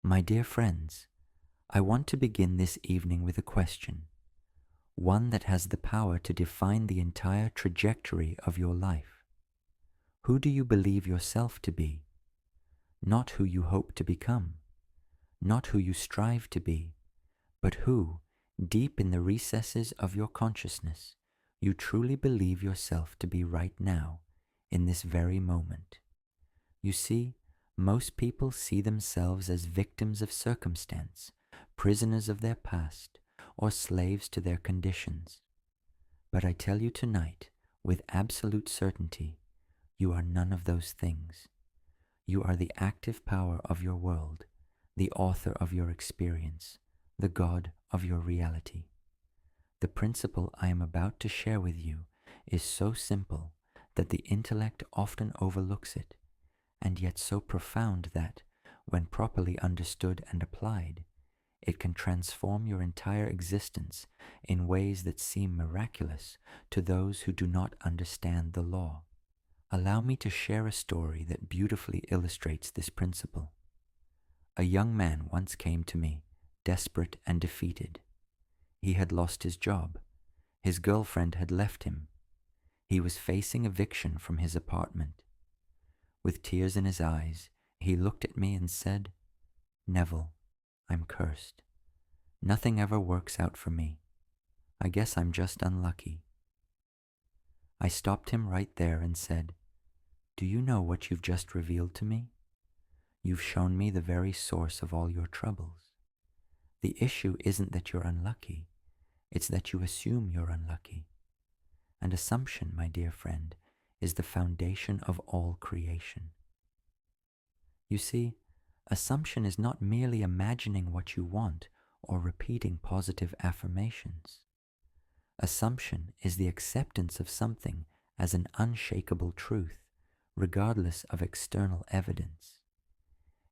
My dear friends, I want to begin this evening with a question, one that has the power to define the entire trajectory of your life. Who do you believe yourself to be? Not who you hope to become, not who you strive to be, but who, deep in the recesses of your consciousness, you truly believe yourself to be right now, in this very moment. You see, most people see themselves as victims of circumstance, prisoners of their past, or slaves to their conditions. But I tell you tonight, with absolute certainty, you are none of those things. You are the active power of your world, the author of your experience, the God of your reality. The principle I am about to share with you is so simple that the intellect often overlooks it, and yet so profound that, when properly understood and applied, it can transform your entire existence in ways that seem miraculous to those who do not understand the law. Allow me to share a story that beautifully illustrates this principle. A young man once came to me, desperate and defeated. He had lost his job. His girlfriend had left him. He was facing eviction from his apartment. With tears in his eyes, he looked at me and said, "Neville, I'm cursed. Nothing ever works out for me. I guess I'm just unlucky." I stopped him right there and said, "Do you know what you've just revealed to me? You've shown me the very source of all your troubles. The issue isn't that you're unlucky, it's that you assume you're unlucky. And assumption, my dear friend, is the foundation of all creation. You see, assumption is not merely imagining what you want or repeating positive affirmations. Assumption is the acceptance of something as an unshakable truth, regardless of external evidence.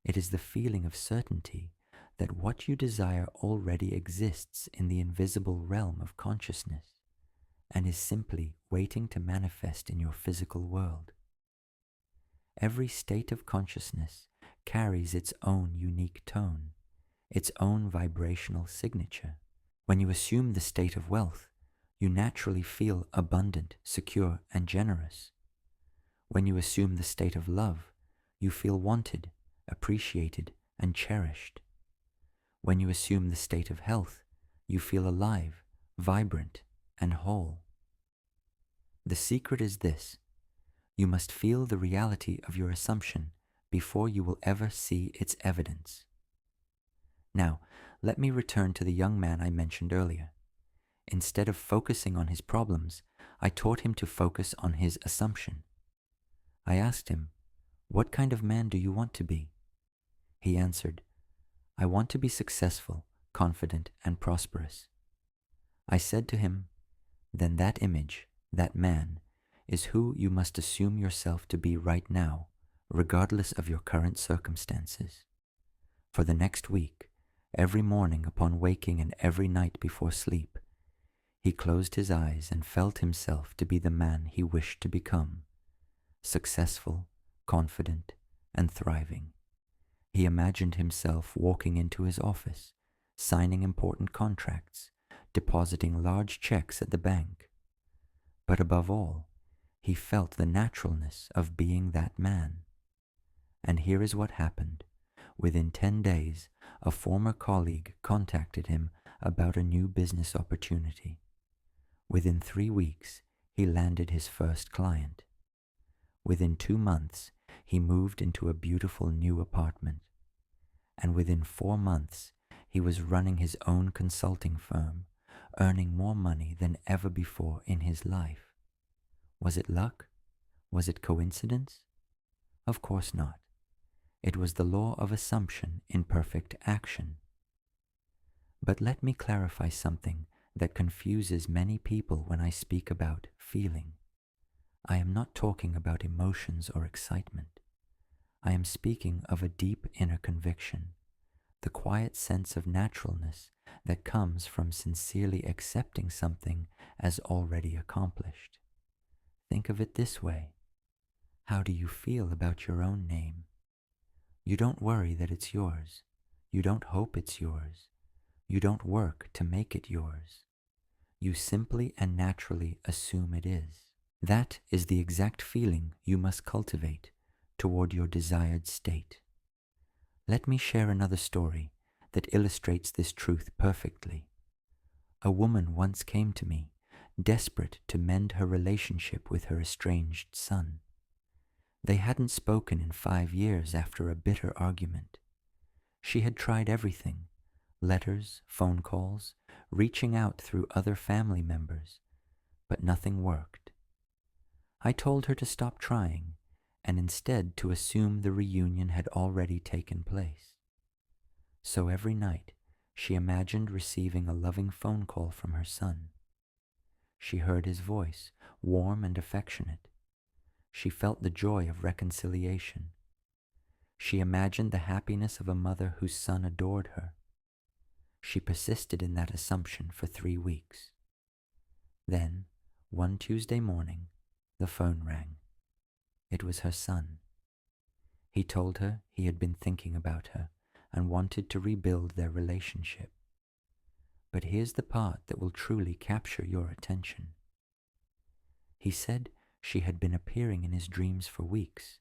It is the feeling of certainty that what you desire already exists in the invisible realm of consciousness and is simply waiting to manifest in your physical world. Every state of consciousness carries its own unique tone, its own vibrational signature. When you assume the state of wealth, you naturally feel abundant, secure, and generous. When you assume the state of love, you feel wanted, appreciated, and cherished. When you assume the state of health, you feel alive, vibrant, and whole. The secret is this: you must feel the reality of your assumption before you will ever see its evidence. Now, let me return to the young man I mentioned earlier. Instead of focusing on his problems, I taught him to focus on his assumption. I asked him, "What kind of man do you want to be?" He answered, "I want to be successful, confident, and prosperous." I said to him, "Then that image, that man, is who you must assume yourself to be right now, regardless of your current circumstances. For the next week, every morning upon waking and every night before sleep, he closed his eyes and felt himself to be the man he wished to become, successful, confident, and thriving. He imagined himself walking into his office, signing important contracts, depositing large checks at the bank. But above all, he felt the naturalness of being that man. And here is what happened. Within 10 days, a former colleague contacted him about a new business opportunity. Within 3 weeks, he landed his first client. Within 2 months, he moved into a beautiful new apartment. And within 4 months, he was running his own consulting firm, earning more money than ever before in his life. Was it luck? Was it coincidence? Of course not. It was the law of assumption in perfect action. But let me clarify something that confuses many people when I speak about feeling. I am not talking about emotions or excitement. I am speaking of a deep inner conviction, the quiet sense of naturalness that comes from sincerely accepting something as already accomplished. Think of it this way. How do you feel about your own name? You don't worry that it's yours. You don't hope it's yours. You don't work to make it yours. You simply and naturally assume it is. That is the exact feeling you must cultivate toward your desired state. Let me share another story that illustrates this truth perfectly. A woman once came to me, desperate to mend her relationship with her estranged son. They hadn't spoken in 5 years after a bitter argument. She had tried everything: letters, phone calls, reaching out through other family members, but nothing worked. I told her to stop trying and instead to assume the reunion had already taken place. So every night she imagined receiving a loving phone call from her son. She heard his voice, warm and affectionate. She felt the joy of reconciliation. She imagined the happiness of a mother whose son adored her. She persisted in that assumption for 3 weeks. Then, one Tuesday morning, the phone rang. It was her son. He told her he had been thinking about her and wanted to rebuild their relationship. But here's the part that will truly capture your attention. He said she had been appearing in his dreams for weeks,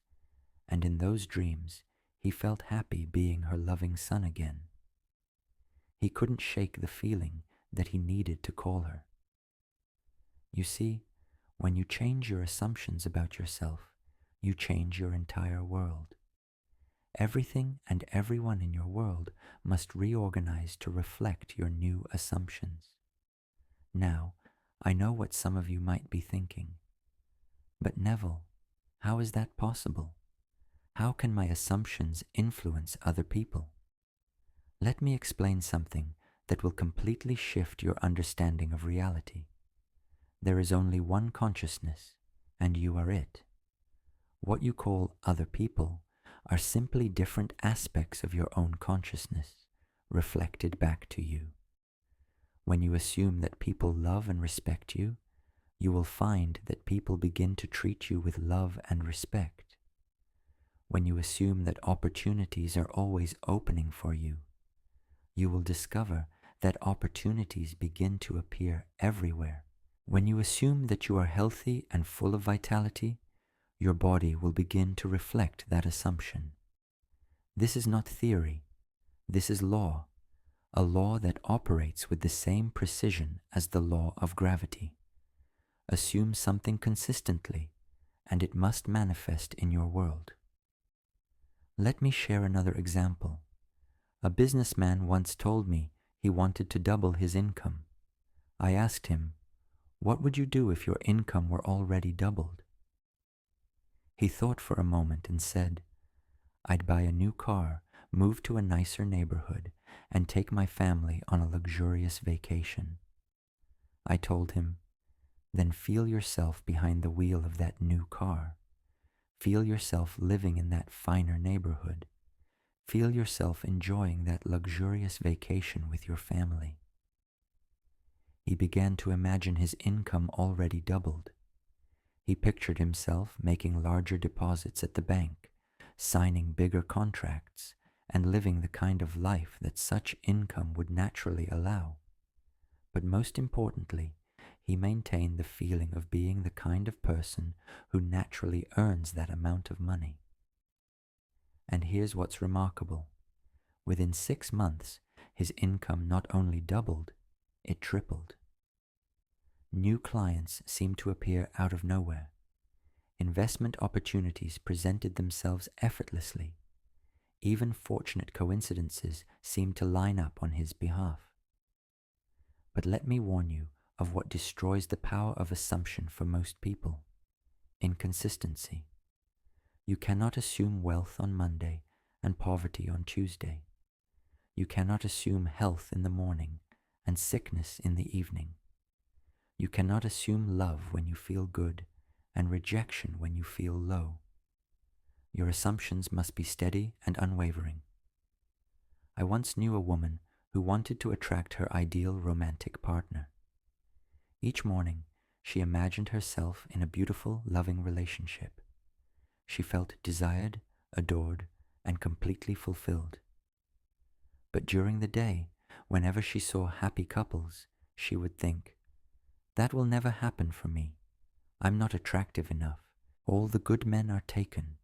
and in those dreams he felt happy being her loving son again. He couldn't shake the feeling that he needed to call her. You see, when you change your assumptions about yourself, you change your entire world. Everything and everyone in your world must reorganize to reflect your new assumptions. Now, I know what some of you might be thinking. But Neville, how is that possible? How can my assumptions influence other people? Let me explain something that will completely shift your understanding of reality. There is only one consciousness, and you are it. What you call other people are simply different aspects of your own consciousness, reflected back to you. When you assume that people love and respect you, you will find that people begin to treat you with love and respect. When you assume that opportunities are always opening for you, you will discover that opportunities begin to appear everywhere. When you assume that you are healthy and full of vitality, your body will begin to reflect that assumption. This is not theory. This is law, a law that operates with the same precision as the law of gravity. Assume something consistently, and it must manifest in your world. Let me share another example. A businessman once told me he wanted to double his income. I asked him, "What would you do if your income were already doubled?" He thought for a moment and said, "I'd buy a new car, move to a nicer neighborhood, and take my family on a luxurious vacation." I told him, "Then feel yourself behind the wheel of that new car. Feel yourself living in that finer neighborhood. Feel yourself enjoying that luxurious vacation with your family." He began to imagine his income already doubled. He pictured himself making larger deposits at the bank, signing bigger contracts, and living the kind of life that such income would naturally allow. But most importantly, he maintained the feeling of being the kind of person who naturally earns that amount of money. And here's what's remarkable. Within 6 months, his income not only doubled, it tripled. New clients seemed to appear out of nowhere. Investment opportunities presented themselves effortlessly. Even fortunate coincidences seemed to line up on his behalf. But let me warn you of what destroys the power of assumption for most people: inconsistency. You cannot assume wealth on Monday and poverty on Tuesday. You cannot assume health in the morning and sickness in the evening. You cannot assume love when you feel good and rejection when you feel low. Your assumptions must be steady and unwavering. I once knew a woman who wanted to attract her ideal romantic partner. Each morning, she imagined herself in a beautiful, loving relationship. She felt desired, adored, and completely fulfilled. But during the day, whenever she saw happy couples, she would think, "That will never happen for me. I'm not attractive enough. All the good men are taken."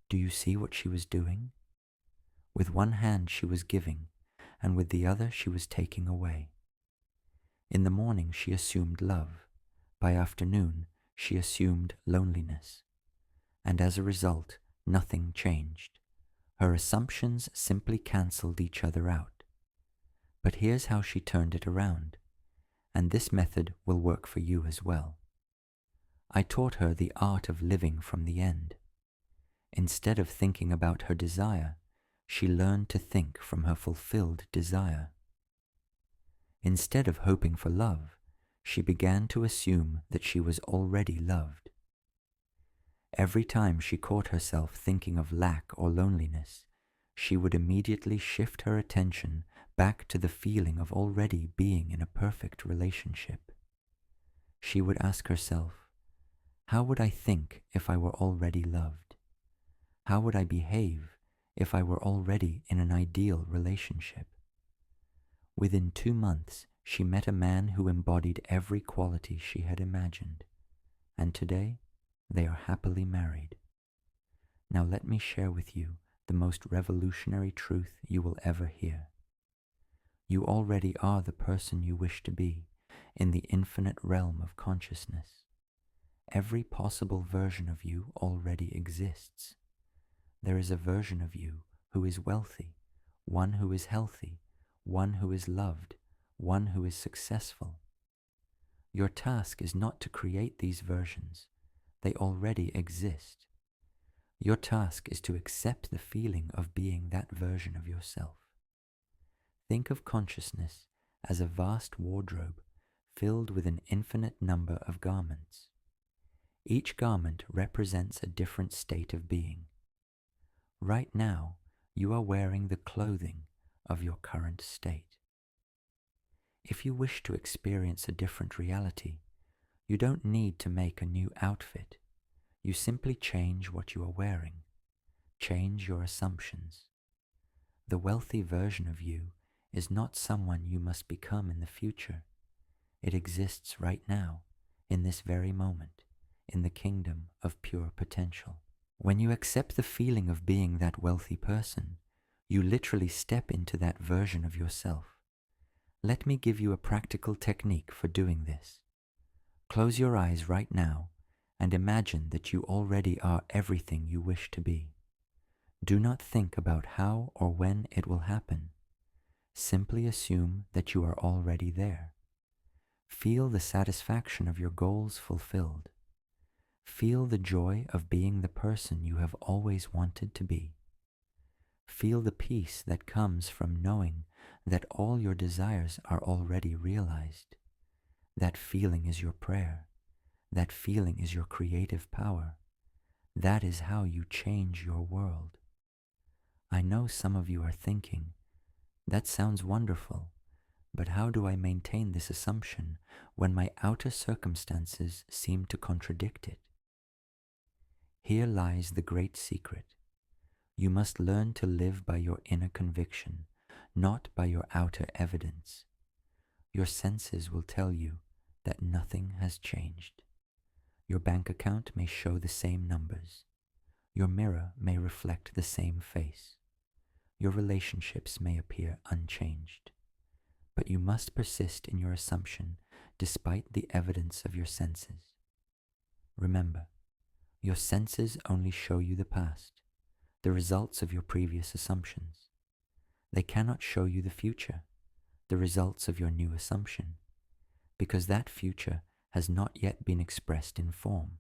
Do you see what she was doing? With one hand she was giving, and with the other she was taking away. In the morning she assumed love. By afternoon she assumed loneliness. And as a result, nothing changed. Her assumptions simply cancelled each other out. But here's how she turned it around, and this method will work for you as well. I taught her the art of living from the end. Instead of thinking about her desire, she learned to think from her fulfilled desire. Instead of hoping for love, she began to assume that she was already loved. Every time she caught herself thinking of lack or loneliness, she would immediately shift her attention back to the feeling of already being in a perfect relationship. She would ask herself, "How would I think if I were already loved? How would I behave if I were already in an ideal relationship?" Within 2 months, she met a man who embodied every quality she had imagined, and today they are happily married. Now let me share with you the most revolutionary truth you will ever hear. You already are the person you wish to be in the infinite realm of consciousness. Every possible version of you already exists. There is a version of you who is wealthy, one who is healthy, one who is loved, one who is successful. Your task is not to create these versions. They already exist. Your task is to accept the feeling of being that version of yourself. Think of consciousness as a vast wardrobe filled with an infinite number of garments. Each garment represents a different state of being. Right now, you are wearing the clothing of your current state. If you wish to experience a different reality, you don't need to make a new outfit. You simply change what you are wearing. Change your assumptions. The wealthy version of you is not someone you must become in the future. It exists right now, in this very moment, in the kingdom of pure potential. When you accept the feeling of being that wealthy person, you literally step into that version of yourself. Let me give you a practical technique for doing this. Close your eyes right now and imagine that you already are everything you wish to be. Do not think about how or when it will happen. Simply assume that you are already there. Feel the satisfaction of your goals fulfilled. Feel the joy of being the person you have always wanted to be. Feel the peace that comes from knowing that all your desires are already realized. That feeling is your prayer. That feeling is your creative power. That is how you change your world. I know some of you are thinking, "That sounds wonderful, but how do I maintain this assumption when my outer circumstances seem to contradict it?" Here lies the great secret. You must learn to live by your inner conviction, not by your outer evidence. Your senses will tell you that nothing has changed. Your bank account may show the same numbers. Your mirror may reflect the same face. Your relationships may appear unchanged. But you must persist in your assumption despite the evidence of your senses. Remember, your senses only show you the past, the results of your previous assumptions. They cannot show you the future, the results of your new assumption, because that future has not yet been expressed in form.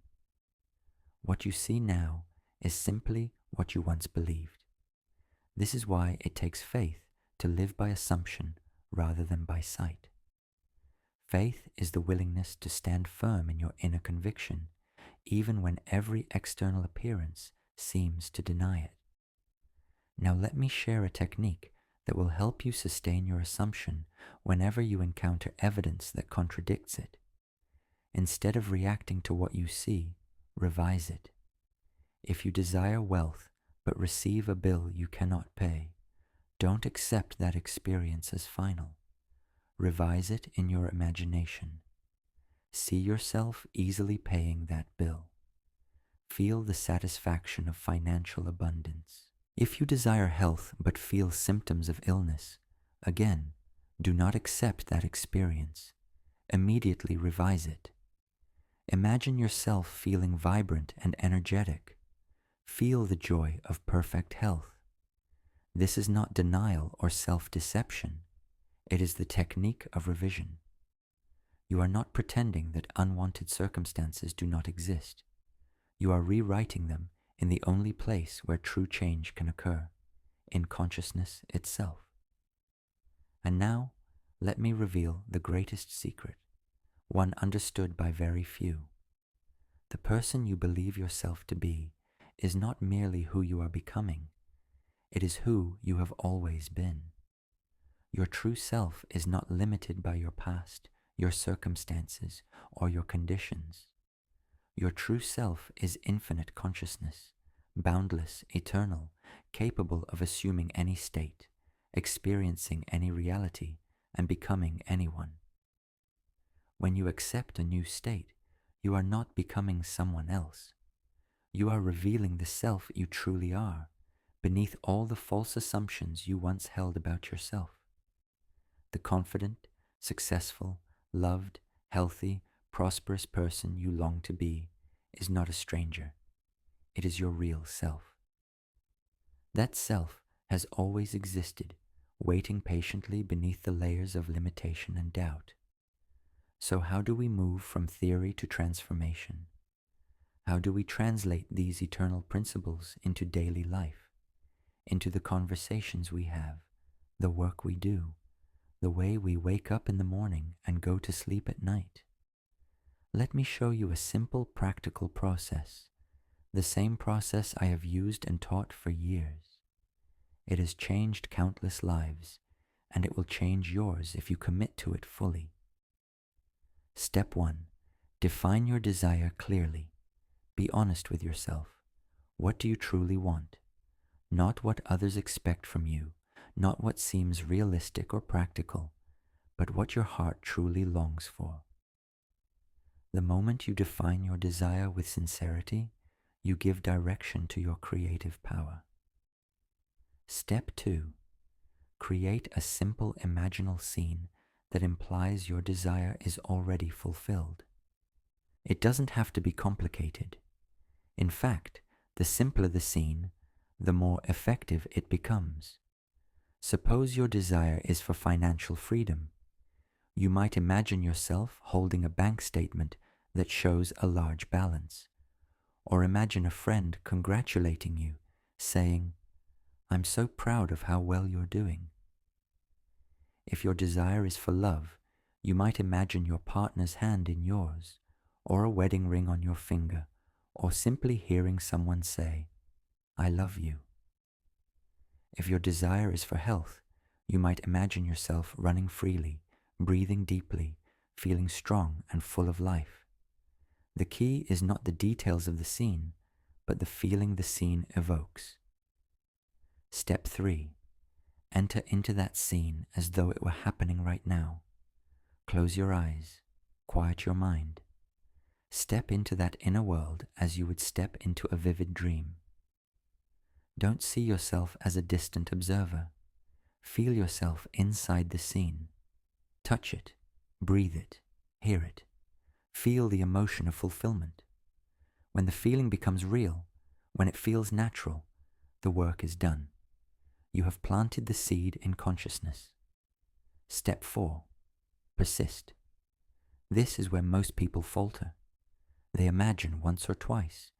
What you see now is simply what you once believed. This is why it takes faith to live by assumption rather than by sight. Faith is the willingness to stand firm in your inner conviction, even when every external appearance seems to deny it. Now let me share a technique that will help you sustain your assumption whenever you encounter evidence that contradicts it. Instead of reacting to what you see, revise it. If you desire wealth but receive a bill you cannot pay, Don't accept that experience as final. Revise it in your imagination. See yourself easily paying that bill. Feel the satisfaction of financial abundance. If you desire health but feel symptoms of illness, again, do not accept that experience. Immediately revise it. Imagine yourself feeling vibrant and energetic. Feel the joy of perfect health. This is not denial or self-deception. It is the technique of revision. You are not pretending that unwanted circumstances do not exist. You are rewriting them in the only place where true change can occur, in consciousness itself. And now, let me reveal the greatest secret, one understood by very few. The person you believe yourself to be is not merely who you are becoming. It is who you have always been. Your true self is not limited by your past, your circumstances, or your conditions. Your true self is infinite consciousness, boundless, eternal, capable of assuming any state, experiencing any reality, and becoming anyone. When you accept a new state, you are not becoming someone else. You are revealing the self you truly are, beneath all the false assumptions you once held about yourself. The confident, successful, loved, healthy, prosperous person you long to be is not a stranger. It is your real self. That self has always existed, waiting patiently beneath the layers of limitation and doubt. So how do we move from theory to transformation? How do we translate these eternal principles into daily life, into the conversations we have, the work we do, the way we wake up in the morning and go to sleep at night? Let me show you a simple, practical process, the same process I have used and taught for years. It has changed countless lives, and it will change yours if you commit to it fully. Step 1. Define your desire clearly. Be honest with yourself. What do you truly want? Not what others expect from you, not what seems realistic or practical, but what your heart truly longs for. The moment you define your desire with sincerity, you give direction to your creative power. Step 2. Create a simple imaginal scene that implies your desire is already fulfilled. It doesn't have to be complicated. In fact, the simpler the scene, the more effective it becomes. Suppose your desire is for financial freedom. You might imagine yourself holding a bank statement that shows a large balance. Or imagine a friend congratulating you, saying, "I'm so proud of how well you're doing." If your desire is for love, you might imagine your partner's hand in yours, or a wedding ring on your finger, or simply hearing someone say, "I love you." If your desire is for health, you might imagine yourself running freely, breathing deeply, feeling strong and full of life. The key is not the details of the scene, but the feeling the scene evokes. Step 3. Enter into that scene as though it were happening right now. Close your eyes, quiet your mind. Step into that inner world as you would step into a vivid dream. Don't see yourself as a distant observer. Feel yourself inside the scene. Touch it, breathe it, hear it. Feel the emotion of fulfillment. When the feeling becomes real, when it feels natural, the work is done. You have planted the seed in consciousness. Step 4. Persist. This is where most people falter. They imagine once or twice,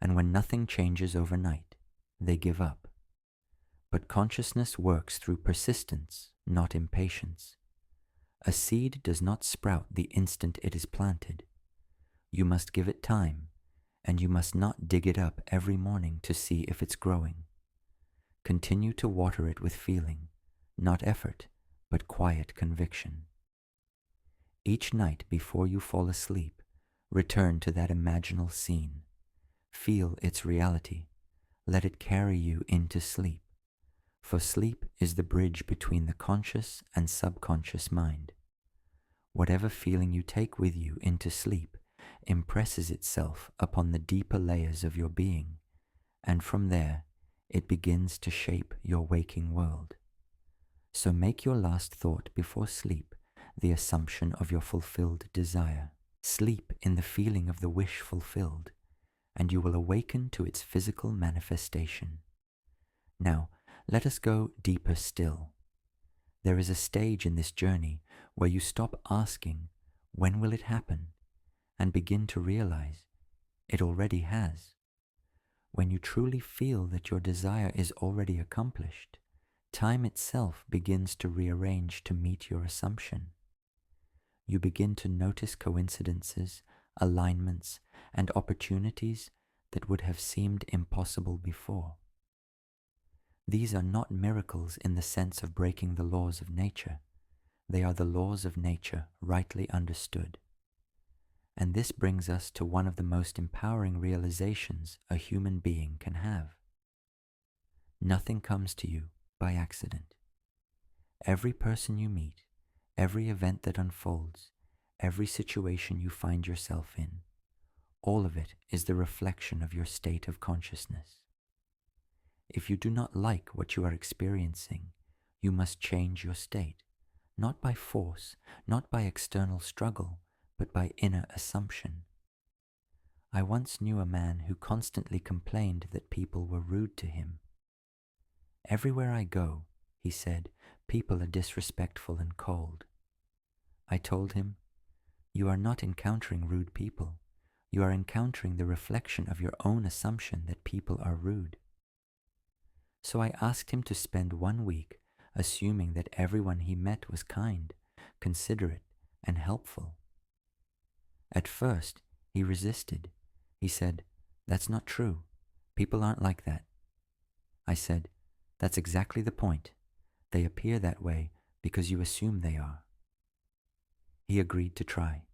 and when nothing changes overnight, they give up. But consciousness works through persistence, not impatience. A seed does not sprout the instant it is planted. You must give it time, and you must not dig it up every morning to see if it's growing. Continue to water it with feeling, not effort, but quiet conviction. Each night before you fall asleep, return to that imaginal scene. Feel its reality. Let it carry you into sleep. For sleep is the bridge between the conscious and subconscious mind. Whatever feeling you take with you into sleep impresses itself upon the deeper layers of your being, and from there it begins to shape your waking world. So make your last thought before sleep the assumption of your fulfilled desire. Sleep in the feeling of the wish fulfilled, and you will awaken to its physical manifestation. Now, let us go deeper still. There is a stage in this journey where you stop asking, when will it happen, and begin to realize it already has. When you truly feel that your desire is already accomplished, time itself begins to rearrange to meet your assumption. You begin to notice coincidences, alignments, and opportunities that would have seemed impossible before. These are not miracles in the sense of breaking the laws of nature. They are the laws of nature rightly understood. And this brings us to one of the most empowering realizations a human being can have. Nothing comes to you by accident. Every person you meet, every event that unfolds, every situation you find yourself in, all of it is the reflection of your state of consciousness. If you do not like what you are experiencing, you must change your state, not by force, not by external struggle, but by inner assumption. I once knew a man who constantly complained that people were rude to him. Everywhere I go, he said, people are disrespectful and cold. I told him, you are not encountering rude people. You are encountering the reflection of your own assumption that people are rude. So I asked him to spend 1 week assuming that everyone he met was kind, considerate, and helpful. At first, he resisted. He said, that's not true. People aren't like that. I said, that's exactly the point. They appear that way because you assume they are. He agreed to try.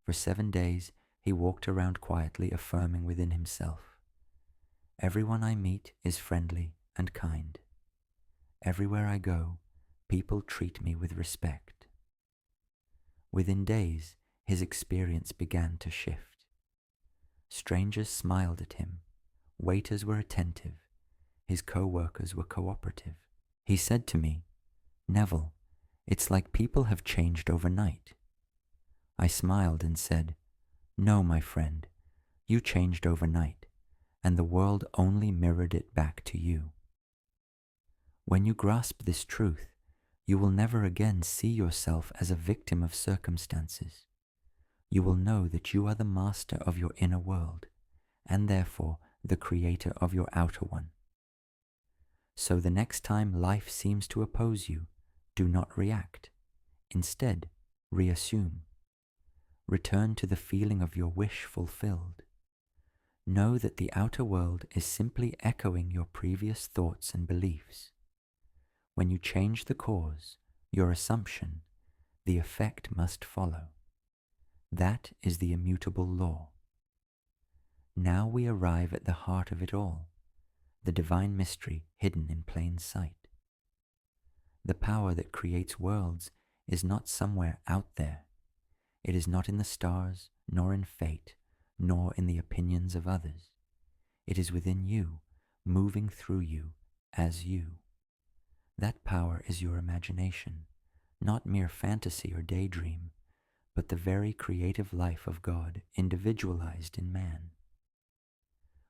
For 7 days, he walked around quietly affirming within himself, everyone I meet is friendly and kind. Everywhere I go, people treat me with respect. Within days, his experience began to shift. Strangers smiled at him. Waiters were attentive. His co-workers were cooperative. He said to me, Neville, it's like people have changed overnight. I smiled and said, no, my friend, you changed overnight, and the world only mirrored it back to you. When you grasp this truth, you will never again see yourself as a victim of circumstances. You will know that you are the master of your inner world, and therefore the creator of your outer one. So the next time life seems to oppose you, do not react. Instead, reassume. Return to the feeling of your wish fulfilled. Know that the outer world is simply echoing your previous thoughts and beliefs. When you change the cause, your assumption, the effect must follow. That is the immutable law. Now we arrive at the heart of it all, the divine mystery hidden in plain sight. The power that creates worlds is not somewhere out there. It is not in the stars, nor in fate, nor in the opinions of others. It is within you, moving through you, as you. That power is your imagination, not mere fantasy or daydream, but the very creative life of God individualized in man.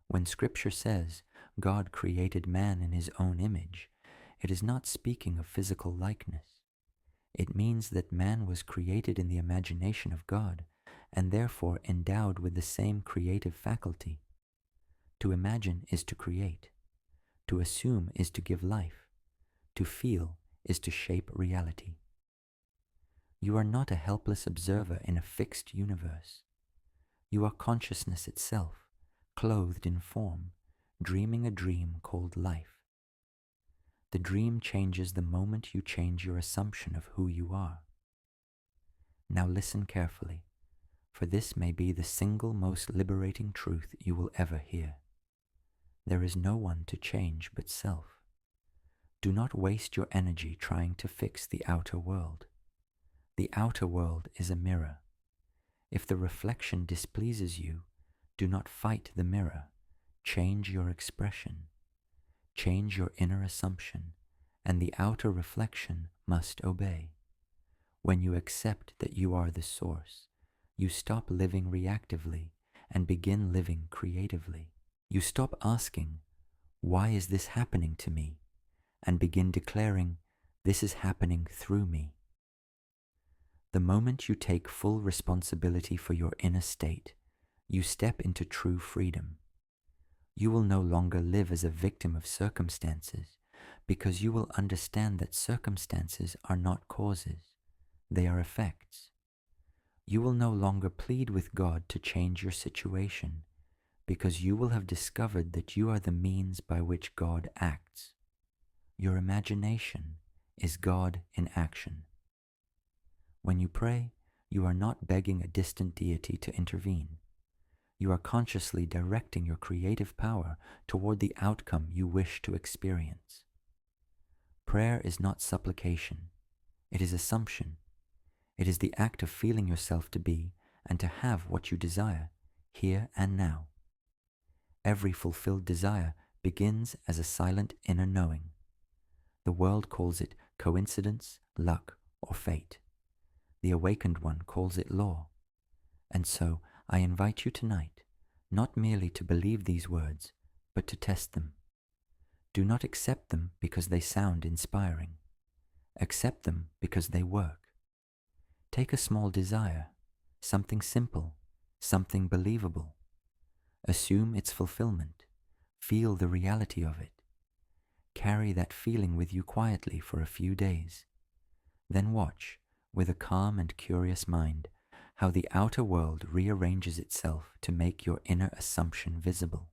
When Scripture says God created man in his own image, it is not speaking of physical likeness. It means that man was created in the imagination of God, and therefore endowed with the same creative faculty. To imagine is to create. To assume is to give life. To feel is to shape reality. You are not a helpless observer in a fixed universe. You are consciousness itself, clothed in form, dreaming a dream called life. The dream changes the moment you change your assumption of who you are. Now listen carefully, for this may be the single most liberating truth you will ever hear. There is no one to change but self. Do not waste your energy trying to fix the outer world. The outer world is a mirror. If the reflection displeases you, do not fight the mirror. Change your expression. Change your inner assumption, and the outer reflection must obey. When you accept that you are the source, you stop living reactively and begin living creatively. You stop asking, "Why is this happening to me?" and begin declaring, "This is happening through me." The moment you take full responsibility for your inner state, you step into true freedom. You will no longer live as a victim of circumstances, because you will understand that circumstances are not causes, they are effects. You will no longer plead with God to change your situation, because you will have discovered that you are the means by which God acts. Your imagination is God in action. When you pray, you are not begging a distant deity to intervene. You are consciously directing your creative power toward the outcome you wish to experience. Prayer is not supplication. It is assumption. It is the act of feeling yourself to be and to have what you desire, here and now. Every fulfilled desire begins as a silent inner knowing. The world calls it coincidence, luck, or fate. The awakened one calls it law. And so I invite you tonight, not merely to believe these words, but to test them. Do not accept them because they sound inspiring. Accept them because they work. Take a small desire, something simple, something believable. Assume its fulfillment. Feel the reality of it. Carry that feeling with you quietly for a few days. Then watch, with a calm and curious mind, how the outer world rearranges itself to make your inner assumption visible.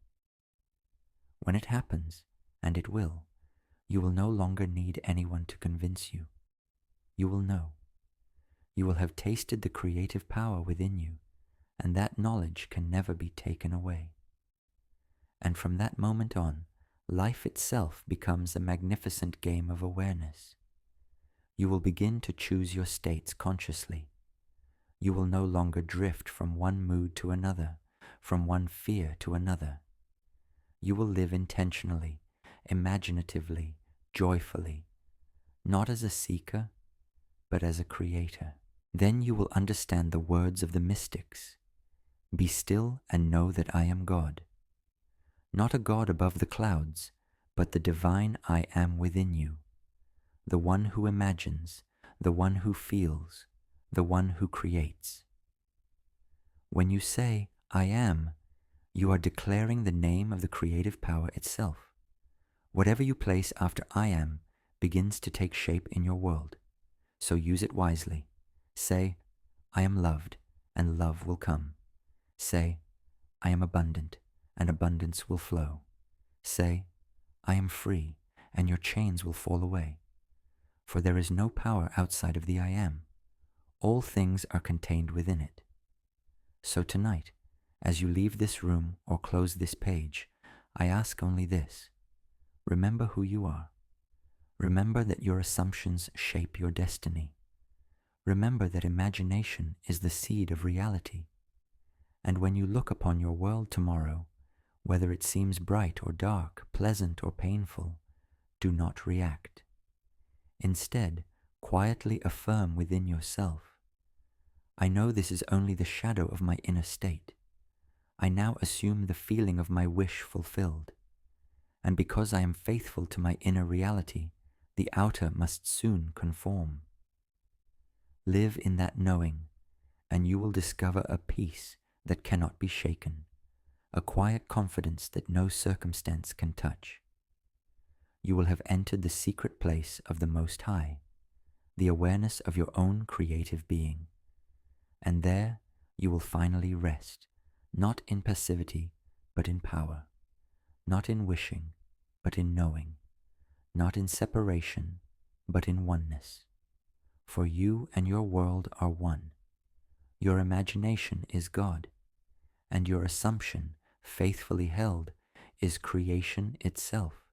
When it happens, and it will, you will no longer need anyone to convince you. You will know. You will have tasted the creative power within you, and that knowledge can never be taken away. And from that moment on, life itself becomes a magnificent game of awareness. You will begin to choose your states consciously. You will no longer drift from one mood to another, from one fear to another. You will live intentionally, imaginatively, joyfully, not as a seeker, but as a creator. Then you will understand the words of the mystics. Be still and know that I am God. Not a God above the clouds, but the divine I am within you. The one who imagines, the one who feels, the one who creates. When you say, I am, you are declaring the name of the creative power itself. Whatever you place after I am begins to take shape in your world, so use it wisely. Say, I am loved, and love will come. Say, I am abundant, and abundance will flow. Say, I am free, and your chains will fall away. For there is no power outside of the I am. All things are contained within it. So tonight, as you leave this room or close this page, I ask only this. Remember who you are. Remember that your assumptions shape your destiny. Remember that imagination is the seed of reality. And when you look upon your world tomorrow, whether it seems bright or dark, pleasant or painful, do not react. Instead, quietly affirm within yourself, I know this is only the shadow of my inner state. I now assume the feeling of my wish fulfilled. And because I am faithful to my inner reality, the outer must soon conform. Live in that knowing, and you will discover a peace that cannot be shaken, a quiet confidence that no circumstance can touch. You will have entered the secret place of the Most High, the awareness of your own creative being, and there you will finally rest, not in passivity, but in power, not in wishing, but in knowing, not in separation, but in oneness. For you and your world are one. Your imagination is God, and your assumption, faithfully held, is creation itself.